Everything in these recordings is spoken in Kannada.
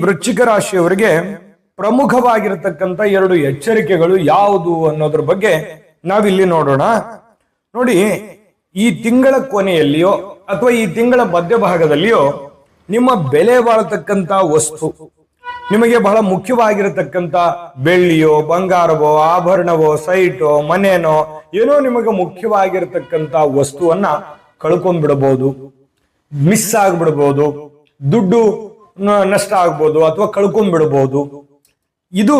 ವೃಶ್ಚಿಕ ರಾಶಿಯವರಿಗೆ ಪ್ರಮುಖವಾಗಿರತಕ್ಕಂತ ಎರಡು ಎಚ್ಚರಿಕೆಗಳು ಯಾವುದು ಅನ್ನೋದ್ರ ಬಗ್ಗೆ ನಾವಿಲ್ಲಿ ನೋಡೋಣ. ನೋಡಿ, ಈ ತಿಂಗಳ ಕೊನೆಯಲ್ಲಿಯೋ ಅಥವಾ ಈ ತಿಂಗಳ ಮಧ್ಯಭಾಗದಲ್ಲಿಯೋ ನಿಮ್ಮ ಬೆಲೆ ಬಾಳತಕ್ಕಂತ ವಸ್ತು, ನಿಮಗೆ ಬಹಳ ಮುಖ್ಯವಾಗಿರತಕ್ಕಂತ ಬೆಳ್ಳಿಯೋ ಬಂಗಾರವೋ ಆಭರಣವೋ ಸೈಟೋ ಮನೇನೋ ಏನೋ ನಿಮಗೆ ಮುಖ್ಯವಾಗಿರತಕ್ಕಂತ ವಸ್ತುವನ್ನ ಕಳ್ಕೊಂಡ್ಬಿಡಬಹುದು, ಮಿಸ್ ಆಗ್ಬಿಡ್ಬೋದು, ದುಡ್ಡು ನಷ್ಟ ಆಗ್ಬೋದು ಅಥವಾ ಕಳ್ಕೊಂಡ್ಬಿಡ್ಬೋದು. ಇದು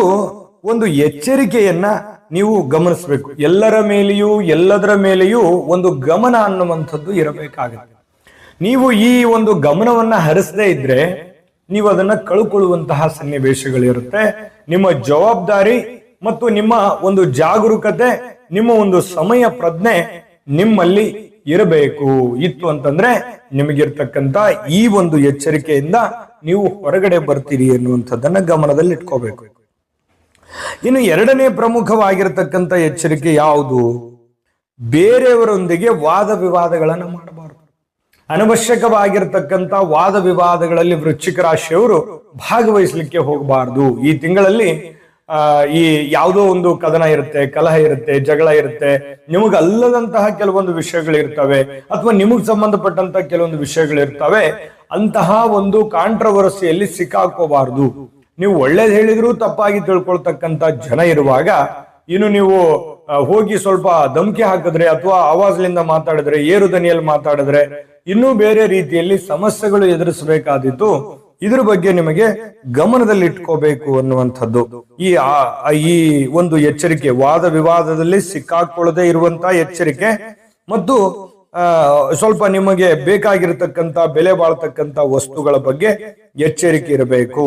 ಒಂದು ಎಚ್ಚರಿಕೆಯನ್ನ ನೀವು ಗಮನಿಸಬೇಕು. ಎಲ್ಲರ ಮೇಲೆಯೂ ಎಲ್ಲದರ ಮೇಲೆಯೂ ಒಂದು ಗಮನ ಅನ್ನುವಂಥದ್ದು ಇರಬೇಕಾಗುತ್ತೆ. ನೀವು ಈ ಒಂದು ಗಮನವನ್ನ ಹರಿಸದೇ ಇದ್ರೆ ನೀವು ಅದನ್ನ ಕಳ್ಕೊಳ್ಳುವಂತಹ ಸನ್ನಿವೇಶಗಳಿರುತ್ತೆ. ನಿಮ್ಮ ಜವಾಬ್ದಾರಿ ಮತ್ತು ನಿಮ್ಮ ಒಂದು ಜಾಗರೂಕತೆ, ನಿಮ್ಮ ಒಂದು ಸಮಯ ಪ್ರಜ್ಞೆ ನಿಮ್ಮಲ್ಲಿ ಇತ್ತು ಅಂತಂದ್ರೆ ನಿಮಗಿರ್ತಕ್ಕಂತ ಈ ಒಂದು ಎಚ್ಚರಿಕೆಯಿಂದ ನೀವು ಹೊರಗಡೆ ಬರ್ತೀರಿ ಎನ್ನುವಂಥದ್ದನ್ನ ಗಮನದಲ್ಲಿ ಇಟ್ಕೋಬೇಕು. ಇನ್ನು ಎರಡನೇ ಪ್ರಮುಖವಾಗಿರತಕ್ಕಂತ ಎಚ್ಚರಿಕೆ ಯಾವುದು? ಬೇರೆಯವರೊಂದಿಗೆ ವಾದ ವಿವಾದಗಳನ್ನ ಮಾಡಬಾರದು. ಅನವಶ್ಯಕವಾಗಿರ್ತಕ್ಕಂಥ ವಾದ ವಿವಾದಗಳಲ್ಲಿ ವೃಶ್ಚಿಕ ರಾಶಿಯವರು ಭಾಗವಹಿಸಲಿಕ್ಕೆ ಹೋಗಬಾರದು. ಈ ತಿಂಗಳಲ್ಲಿ ಈ ಯಾವುದೋ ಒಂದು ಕದನ ಇರುತ್ತೆ, ಕಲಹ ಇರುತ್ತೆ, ಜಗಳ ಇರುತ್ತೆ, ನಿಮಗಲ್ಲದಂತಹ ಕೆಲವೊಂದು ವಿಷಯಗಳಿರ್ತವೆ ಅಥವಾ ನಿಮಗ್ ಸಂಬಂಧಪಟ್ಟಂತ ಕೆಲವೊಂದು ವಿಷಯಗಳಿರ್ತವೆ. ಅಂತಹ ಒಂದು ಕಾಂಟ್ರವರ್ಸಿಯಲ್ಲಿ ಸಿಕ್ಕಾಕೋಬಾರದು. ನೀವು ಒಳ್ಳೇದ್ ಹೇಳಿದ್ರು ತಪ್ಪಾಗಿ ತಿಳ್ಕೊಳ್ತಕ್ಕಂತ ಜನ ಇರುವಾಗ ಇನ್ನು ನೀವು ಹೋಗಿ ಸ್ವಲ್ಪ ಧಮಕಿ ಹಾಕಿದ್ರೆ ಅಥವಾ ಆವಾಜ್ಲಿಂದ ಮಾತಾಡಿದ್ರೆ, ಏರು ದನಿಯಲ್ಲಿ ಮಾತಾಡಿದ್ರೆ ಇನ್ನೂ ಬೇರೆ ರೀತಿಯಲ್ಲಿ ಸಮಸ್ಯೆಗಳು ಎದುರಿಸಬೇಕಾದಿತ್ತು. ಇದ್ರ ಬಗ್ಗೆ ನಿಮಗೆ ಗಮನದಲ್ಲಿ ಇಟ್ಕೋಬೇಕು ಅನ್ನುವಂಥದ್ದು ಈ ಒಂದು ಎಚ್ಚರಿಕೆ. ವಾದ ವಿವಾದದಲ್ಲಿ ಸಿಕ್ಕಾಕೊಳ್ಳದೆ ಇರುವಂತಹ ಎಚ್ಚರಿಕೆ ಮತ್ತು ಸ್ವಲ್ಪ ನಿಮಗೆ ಬೇಕಾಗಿರತಕ್ಕಂತ ಬೆಲೆ ಬಾಳ್ತಕ್ಕಂತ ವಸ್ತುಗಳ ಬಗ್ಗೆ ಎಚ್ಚರಿಕೆ ಇರಬೇಕು.